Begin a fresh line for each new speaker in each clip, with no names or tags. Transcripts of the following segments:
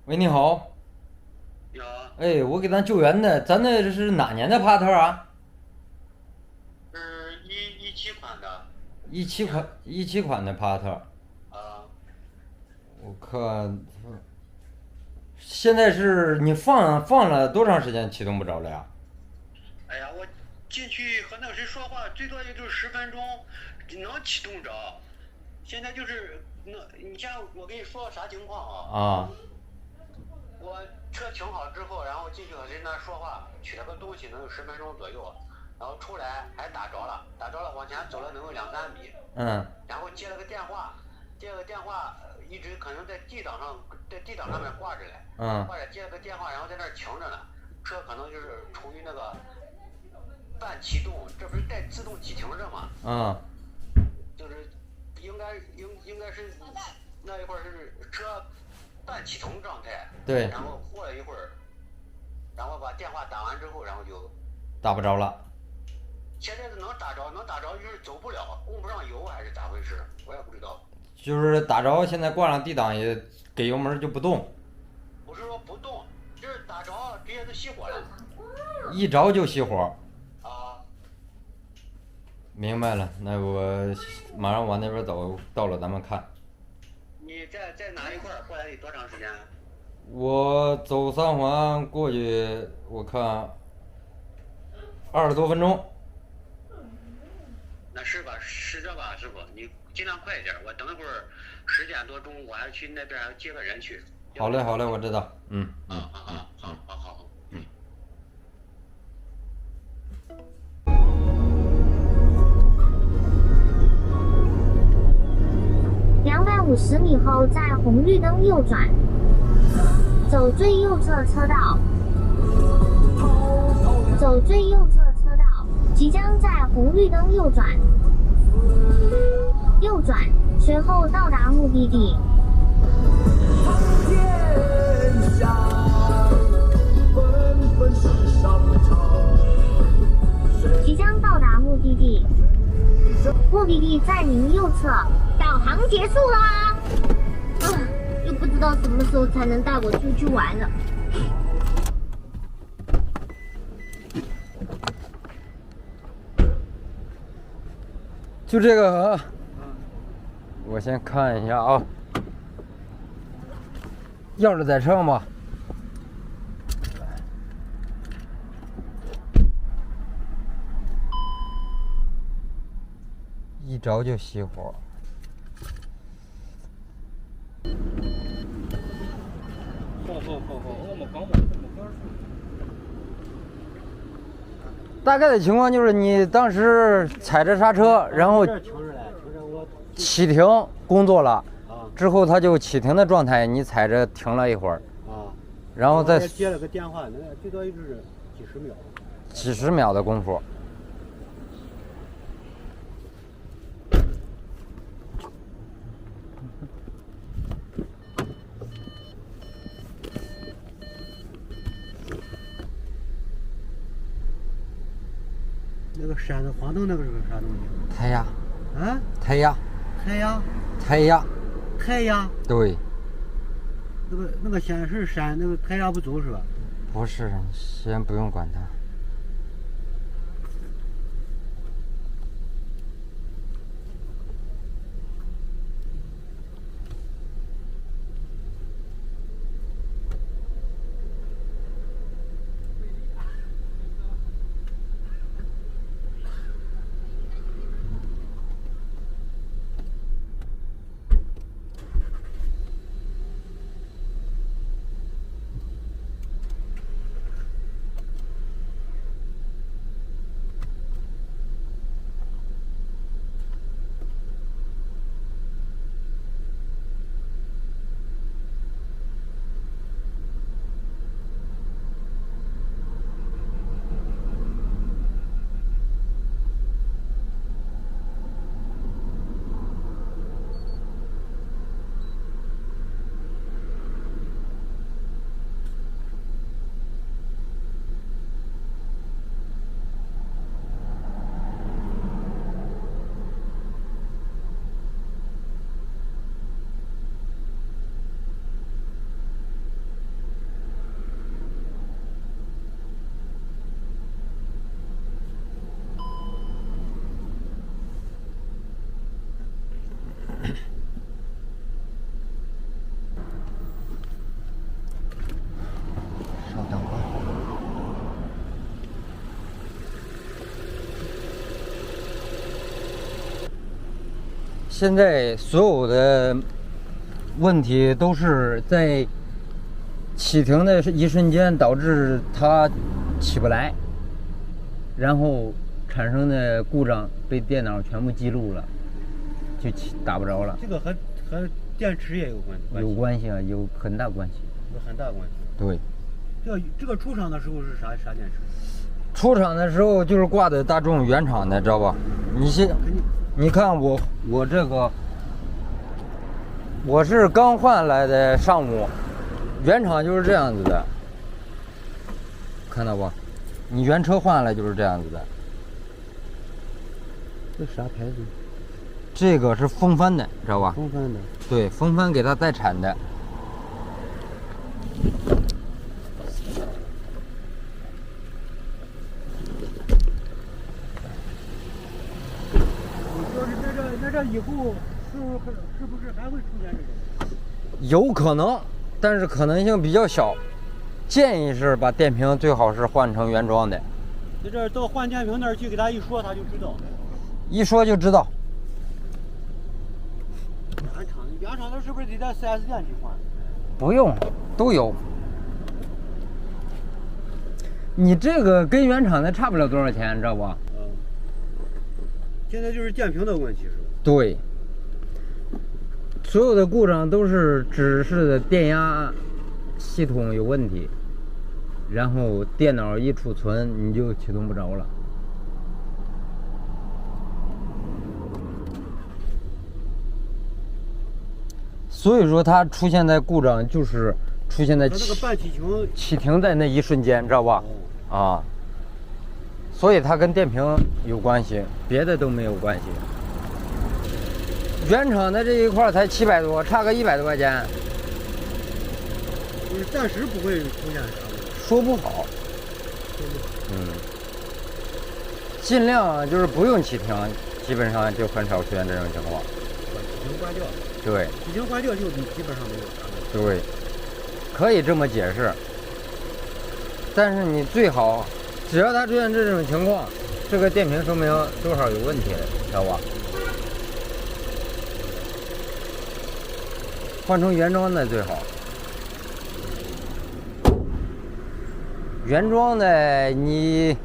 喂，你好。
有，
哎，我给咱救援的，咱那是哪年的帕特啊？
是一七款的，现
一七款，17款的帕特。
呃，
我看现在是你放了多长时间启动不着了呀？
哎呀，我进去和那个谁说话，最多也就10分钟，能启动着。现在就是你像我跟你说啥情况啊？
啊，
我车停好之后，然后进去和人那说话，取了个东西，能有10分钟左右，然后出来还打着了，打着了，往前走了能有2、3米，
嗯
然后接了个电话，接了个电话，一直可能在 D 档上，在 D 档上面挂着嘞，
嗯
挂着接了个电话，然后在那儿停着呢，车可能就是处于那个半启动，这不是带自动启停着吗？
嗯，
就是应该是那一会儿是车半启动状态，
对，
然后过了一会儿，然后把电话打完之后，然后就
打不着了。
现在是能打着，能打着就是走不了，供不上油还是咋回事？我也不知道。
就是打着，现在挂上 D 档也给油门就不动，
不是说不动，就是打着直接就熄火了。
一着就熄火。
啊，
明白了，那我马上往那边走，到了咱们看。
你在哪一块儿？过来得多长时间？
我走三环过去，我看20多分钟。
那是吧？是这吧，师傅，你尽量快一点。我等一会儿10点多钟，我还去那边还要接个人去。
好嘞，好嘞，我知道。
啊啊啊！好好好，250
米后在红绿灯右转，走最右侧车道。走最右侧车道，即将在红绿灯右转。右转，随后到达目的地。天下纷纷世上潮，即将到达目的地。目的地在您右侧，导航结束啦！又不知道什么时候才能带我出去玩了。
就这个我先看一下啊。钥匙在车上吧？一着就熄火。大概的情况就是你当时踩着刹车，然后启停工作了，之后它就启停的状态，你踩着停了一会儿，然后再
接了个电话，那最多也就是几十秒。
几十秒的功夫。
那个闪的黄灯那个是个啥东西？
胎压，
啊？
胎压，
胎压？
胎压，
胎压？
对，
那个显示闪那个胎压不足是吧？
不是，先不用管它。现在所有的问题都是在启停的一瞬间导致它起不来，然后产生的故障被电脑全部记录了，就打不着了。
这个和电池也有关系。
有关系啊，有很大关系。
有很大关系。
对。
这个出厂的时候是啥电池？
出厂的时候就是挂的大众原厂的，知道吧？你看我这个，我是刚换来的上午，原厂就是这样子的，看到不？你原车换来就是这样子的。
这啥牌子？
这个是风帆的，知道吧？
风帆的。对，
风帆给它代产的。
那这以后是不是还会出现这种？
有可能，但是可能性比较小。建议是把电瓶最好是换成原装的。
在这到换电瓶那儿去给他一说，他就知道。
一说就知道。
原厂的是不是得在 4S 店去换？
不用，都有。你这个跟原厂的差不了多少钱，你知道不？
现在就是电瓶的问题是吧？
对。所有的故障都是指示的电压系统有问题，然后电脑一储存你就启动不着了。所以说它出现在故障就是出现在启停在那一瞬间，知道吧？啊，所以它跟电瓶有关系，别的都没有关系。原厂的这一块才700多，差个100多块钱。
就是暂时不会出现啥问题。
说不好。尽量就是不用启停，基本上就很少出现这种情况。
启停关掉。
对。
启停关掉就基本上没有啥问题。
对，可以这么解释。但是你最好，只要它出现这种情况，这个电瓶说明多少有问题，知道吧？换成原装的最好。原装的你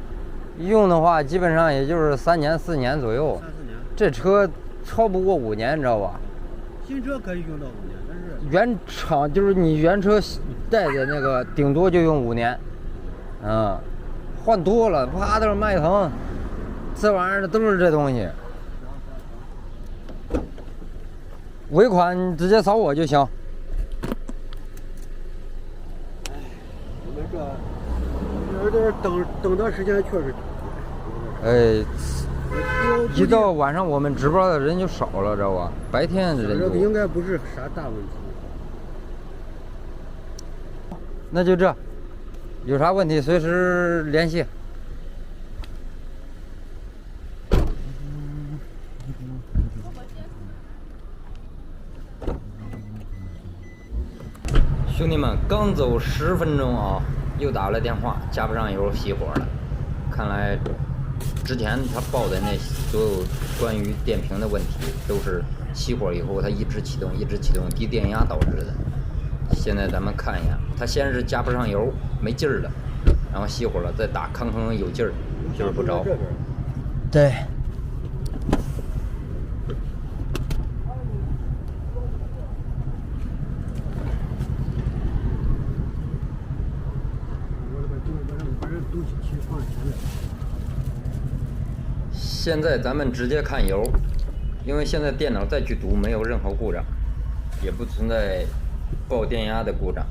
用的话，基本上也就是3年4年左右。3、4
年。这
车超不过5年，你知道吧？
新车可以用到5年，但是
原厂就是你原车带的那个，顶多就用5年。换多了，啪都是迈腾，这玩意儿都是这东西。尾款你直接扫我就行。
我们这等的时间确实长。
一到晚上我们值班的人就少了，知道吧？白天人多。
这个应该不是啥大问题。
那就这，有啥问题随时联系。兄弟们，刚走10分钟啊，又打了电话，加不上油，熄火了。看来之前他报的那所有关于电瓶的问题，都是熄火以后它一直启动，低电压导致的。现在咱们看一下，它先是加不上油，没劲儿了，然后熄火了，再打吭有劲儿，就是不着。对。现在咱们直接看油，因为现在电脑再去读没有任何故障，也不存在报电压的故障。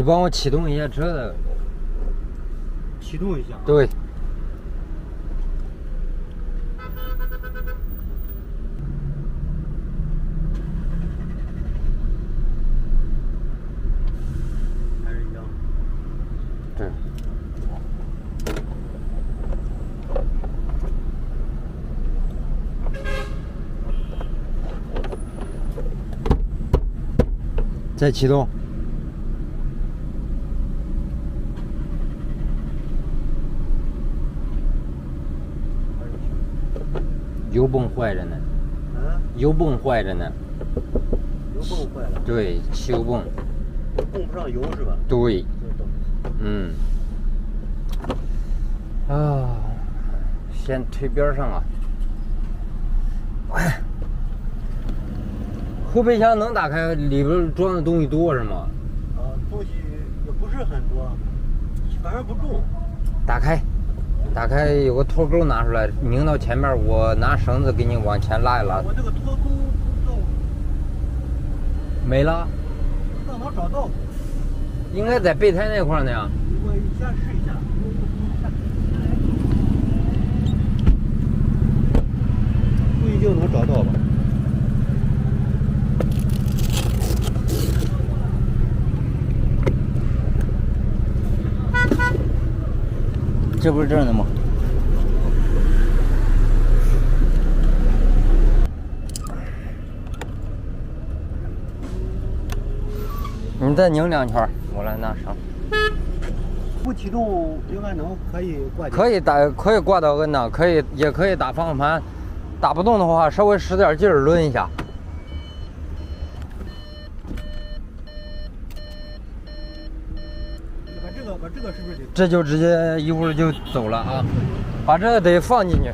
你帮我启动一下车的。
启动一下。
对。
还是一样。
对。再启动。油泵坏着呢。
啊？
油泵坏着呢。
油泵坏了。
对，汽油泵。
供不上油是吧？
对。嗯。啊，先推边上啊。后备箱能打开，里边装的东西多是吗？
东西也不是很多，反正不重。
打开，打开有个拖钩拿出来，拧到前面，我拿绳子给你往前拉一拉。
我这个拖钩不知道
没了。
不知道能找到。
应该在备胎那块呢。
我先试一下。不一定能找到吧。
这不是这儿的吗？你再拧2圈，我来拿绳。
不启动应该可以挂。
可以挂到N档，也可以打方向盘，打不动的话稍微使点劲儿抡一下。
把这个是不是得？
这就直接一会儿就走了啊！把这个得放进去。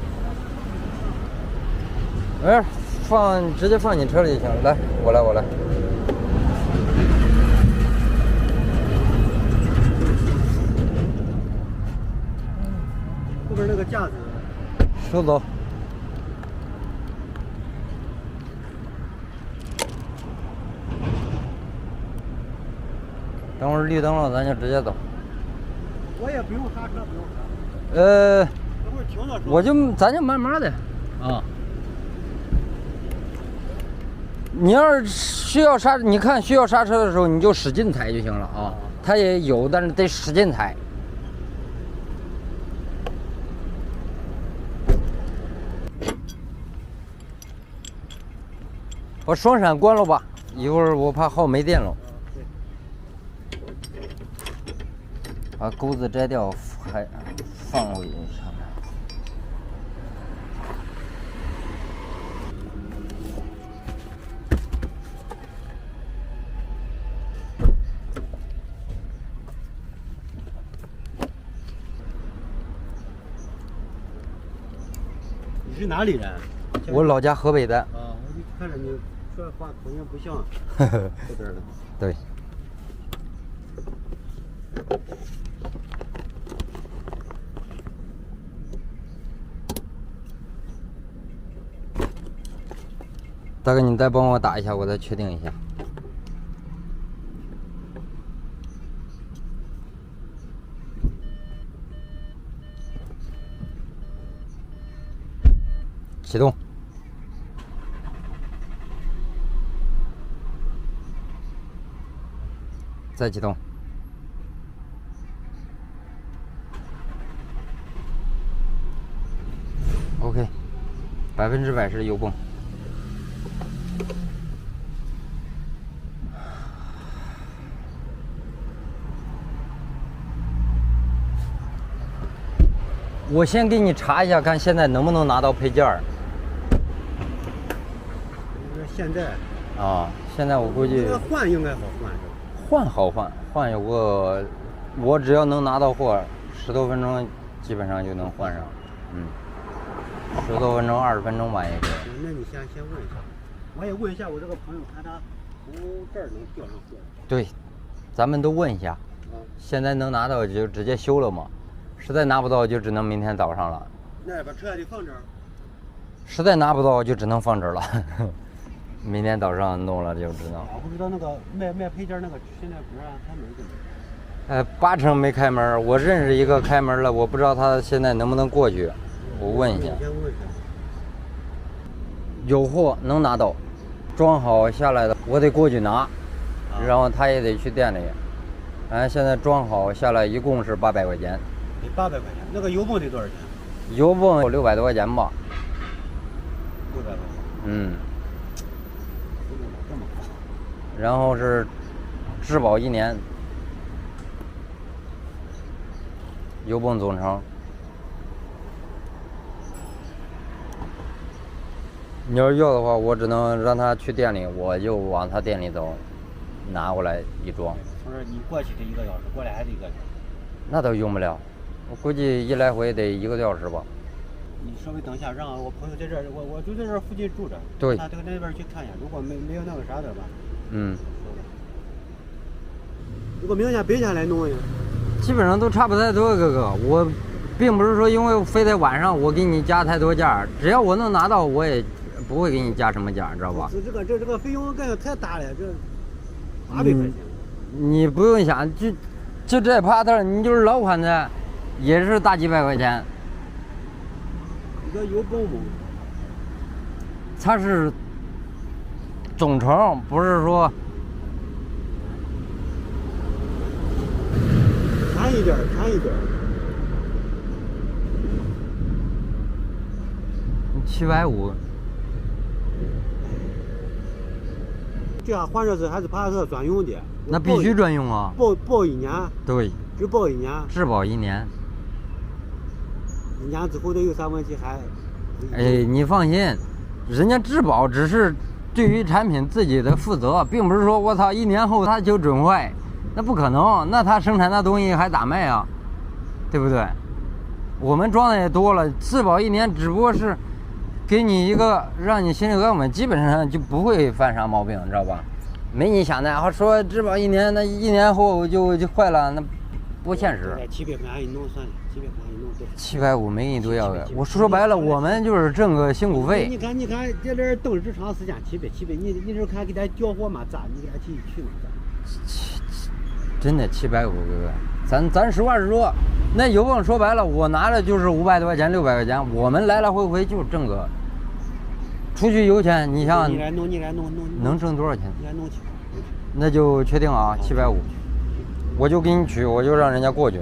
哎，直接放你车里就行了。来，我来。
后边那个架子
收走。等会儿绿灯了，咱就直接走。
我也不用刹车，不用刹。等会儿停的时
候，咱就慢慢的啊。你要是需要刹，你看需要刹车的时候，你就使劲踩就行了啊。它也有，但是得使劲踩。把双闪关了吧，一会儿我怕耗没电了。把钩子摘掉，还放回去上面。
你是哪里人？
我老家河北的。
啊，我就看着你说话口音不像这边的。
对。大哥，你再帮我打一下，我再确定一下。启动。再启动。OK， 100%是油泵。我先给你查一下，看现在能不能拿到配件儿。
现在
啊，现在我估计
换应该好换是吧？
换好换，换有个，我只要能拿到货，10多分钟基本上就能换上。10多分钟、20分钟吧，也就。
那你先问一下，我也问一下我这个朋友，看他从这儿能调上货。
对，咱们都问一下。现在能拿到就直接修了嘛，实在拿不到就只能明天早上了。
那把车得放这儿。
实在拿不到就只能放这儿了。明天早上弄了就知道。
我不知道那个卖配件那个现在不让开门。
80%没开门。我认识一个开门了，我不知道他现在能不能过去，我问一下。有货能拿到，装好下来的我得过去拿，然后他也得去店里。现在装好下来一共是800块钱。
得800块钱，那个油泵得多少钱？
油泵600多块钱吧。
600多块钱。
嗯。
这么高。
然后是质保1年。油泵总成。你要是要的话，我只能让他去店里，我就往他店里走，拿过来一装。
从这你过去得1个小时，过来还得1个小时。
那都用不了，我估计一来回得1个多小时吧。
你稍微等一下，让我朋友在这儿，我就在这儿附近住着。
对。
他到那边去看一下，如果没有那个啥的吧。
嗯。
如果明天白天来弄呀？
基本上都差不太多，哥哥。我并不是说因为非得晚上我给你加太多价，只要我能拿到，我也不会给你加什么价，知道吧？
这个费用感觉太大了，这800块钱。
你不用想，就这帕特，你就是老款的，也是大几百块钱。
一个油泵吗？
它是总成，不是说
便宜点，便宜点。
750。
这样换车子还是帕萨特专用的。
那必须专用啊！
保1年。
对。
只保1年。
质保1年。
1年之后的有啥问题还？
你放心，人家质保只是对于产品自己的负责，并不是说我操1年后它就准坏，那不可能。那他生产那东西还咋卖啊？对不对？我们装的也多了，质保1年只不过是给你一个让你心里安稳，基本上就不会犯啥毛病，你知道吧？没你想的，说质保1年，那1年后就坏了，那不现实。
700块钱一弄算了，700块钱一弄对。
750没给你多要的，我说白了，我们就是挣个辛苦费。
你看，在这等这长时间，700，你这看给咱调货嘛咋？你给咱去嘛咋？
真的750，哥哥，咱实话实说，那油泵说白了，我拿的就是500多块钱、600块钱，我们来来回回就挣个。出去油钱，你像
你来弄，
能挣多少钱？
你来弄去。
那就确定啊，750，我就给你取，我就让人家过去。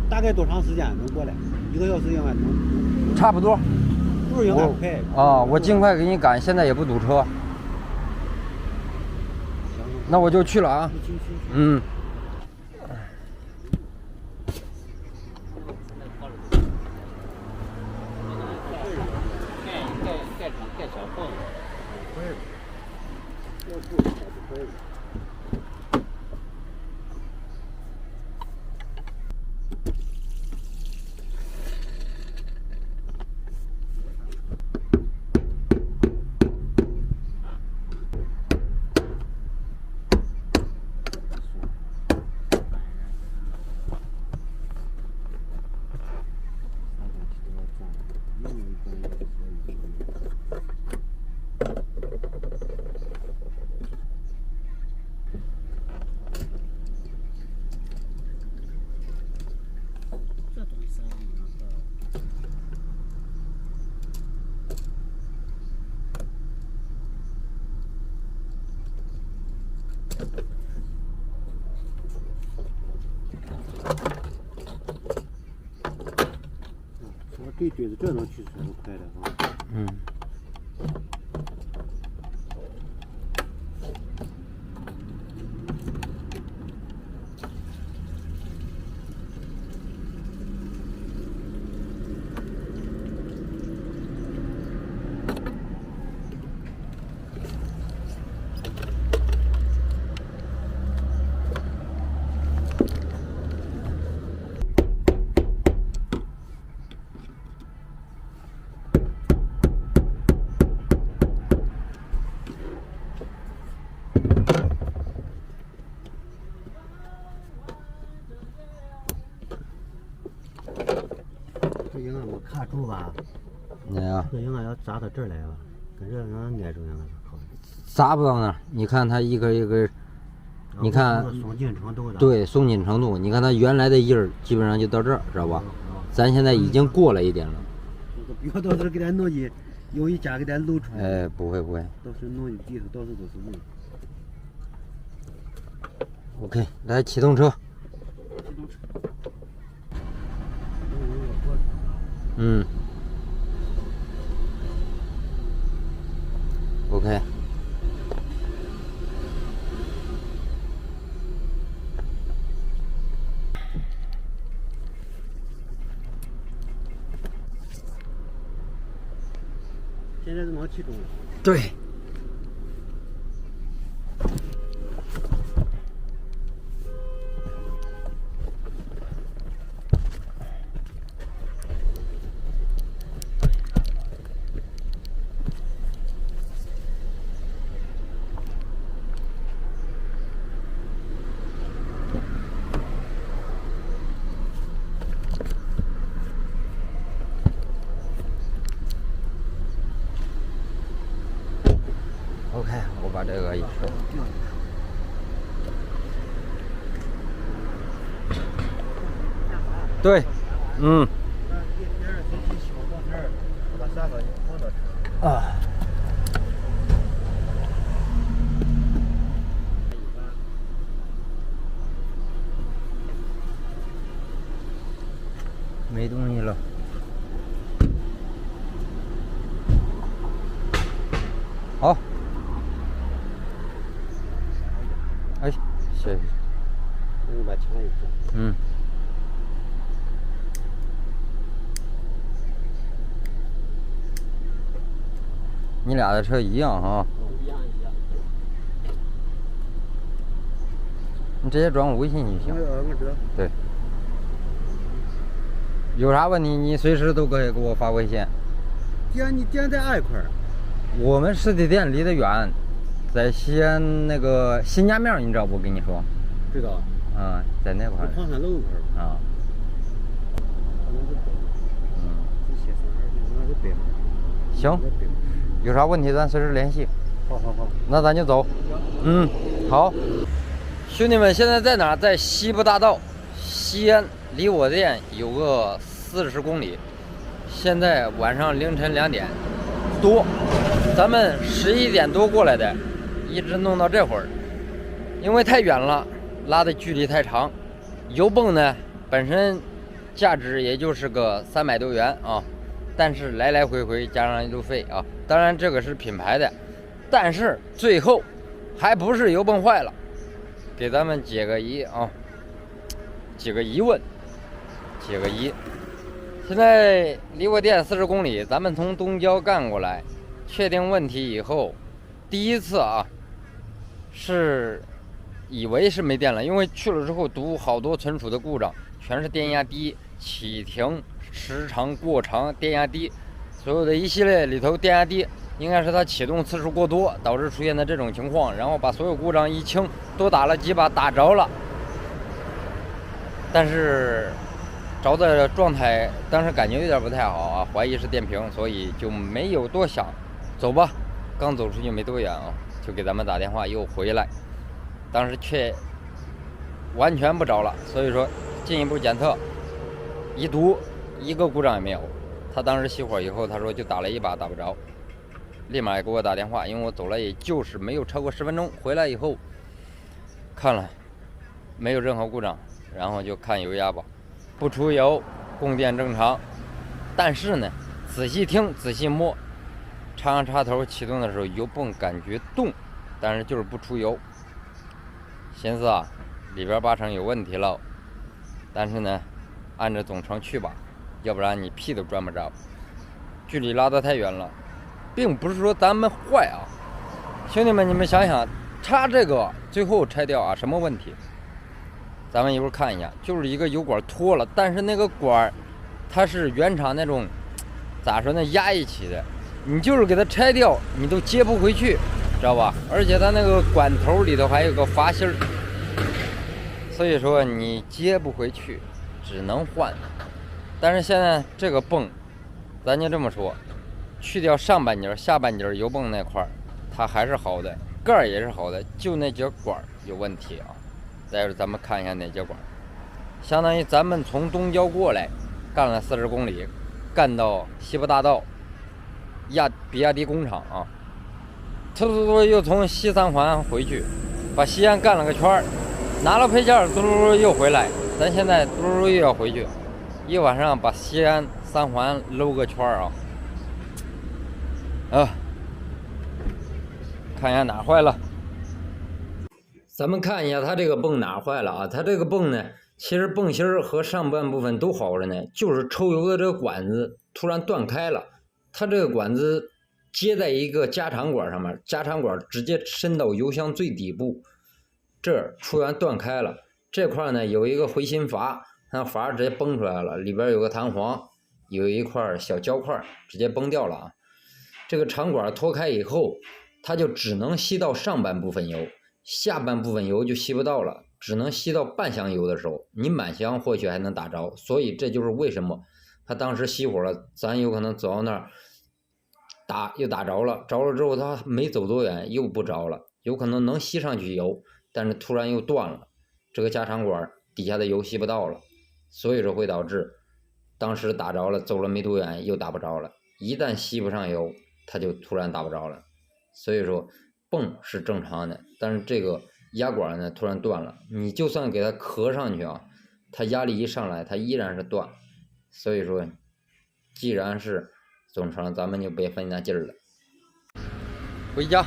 大概多长时间能过来？1个小时应该能。
差不多。
不是应该快
啊，我尽快给你赶，现在也不堵车。
行。
那我就去了啊。
去。
嗯。
盖小缝。可以。要不就可以。这堆子这能取速度快的啊。
嗯。
这应该我卡住吧？这应该要扎到这儿来吧？跟这应该挨住应该好。
扎不到那儿，你看它一根一根，你看
松紧程度的。
对，松紧程度，你看它原来的印儿基本上就到这儿，知道吧？咱现在已经过了一点了。
不要到时候给它弄进，有一家给它露出来。
哎，不会不会。
到时候弄进地头，到处都是路。
OK， 来启动车。嗯。OK。
现在是往启动了。
对。OK， 我把这个一收。对，嗯。啊。没东西了。好。哎，谢谢。
我把枪一放。
嗯。你俩的车一样哈？
一样。
你直接转我微信就行。
我知道。
对。有啥问题你随时都可以给我发微信。
你店在哪一块儿？
我们实体店离得远，在西安那个新家庙，你知道不？我跟你说。
知道。
啊，在那块儿。
矿山路块儿。
啊。行，有啥问题咱随时联系。
好。
那咱就走。嗯，好。兄弟们，现在在哪？在西部大道，西安，离我店有个40公里。现在晚上凌晨2点多，咱们11点多过来的，一直弄到这会儿，因为太远了，拉的距离太长。油泵呢本身价值也就是个300多元啊，但是来来回回加上一路费啊，当然这个是品牌的，但是最后还不是油泵坏了，给咱们解个疑啊，解个疑问，解个疑。现在离我店40公里，咱们从东郊干过来，确定问题以后，第一次啊，是以为是没电了，因为去了之后读好多存储的故障，全是电压低、启停时长过长、电压低，所有的一系列里头电压低，应该是它启动次数过多导致出现的这种情况，然后把所有故障一清，多打了几把打着了，但是着的状态当时感觉有点不太好啊，怀疑是电瓶，所以就没有多想，走吧。刚走出去没多远啊，就给咱们打电话又回来，当时却完全不着了，所以说进一步检测，一读一个故障也没有。他当时熄火以后，他说就打了一把打不着，立马也给我打电话，因为我走了也就是没有超过10分钟，回来以后看了没有任何故障，然后就看油压吧。不出油，供电正常，但是呢，仔细听，仔细摸，插上插头启动的时候，油泵感觉动，但是就是不出油。寻思啊，里边8成有问题了，但是呢，按着总成去吧，要不然你屁都转不着。距离拉得太远了，并不是说咱们坏啊，兄弟们，你们想想，插这个最后拆掉啊，什么问题？咱们一会儿看一下，就是一个油管脱了，但是那个管它是原厂那种咋说呢，压一起的，你就是给它拆掉你都接不回去，知道吧？而且它那个管头里头还有个阀芯儿，所以说你接不回去，只能换。但是现在这个泵咱就这么说，去掉上半截下半截油泵那块它还是好的，盖儿也是好的，就那节管有问题啊。再就是咱们看一下哪节管，相当于咱们从东郊过来，干了40公里，干到西部大道比亚迪工厂啊，又从西三环回去，把西安干了个圈，拿了配件，又回来。咱现在又要回去，一晚上把西安三环搂个圈啊。看一下哪坏了。咱们看一下它这个泵哪坏了啊？它这个泵呢，其实泵芯儿和上半部分都好着呢，就是抽油的这个管子突然断开了。它这个管子接在一个加长管上面，加长管直接伸到油箱最底部，这儿突然断开了。这块呢有一个回芯阀，它阀直接崩出来了，里边有个弹簧，有一块小胶块直接崩掉了啊。这个长管脱开以后，它就只能吸到上半部分油，下半部分油就吸不到了，只能吸到半箱油的时候，你满箱或许还能打着。所以这就是为什么他当时熄火了，咱有可能走到那儿又打着了，着了之后他没走多远又不着了，有可能能吸上去油，但是突然又断了，这个加长管底下的油吸不到了，所以说会导致当时打着了，走了没多远又打不着了，一旦吸不上油它就突然打不着了。所以说泵是正常的，但是这个压管呢突然断了，你就算给它壳上去啊，它压力一上来它依然是断。所以说既然是总成，咱们就别费那劲儿了。回家。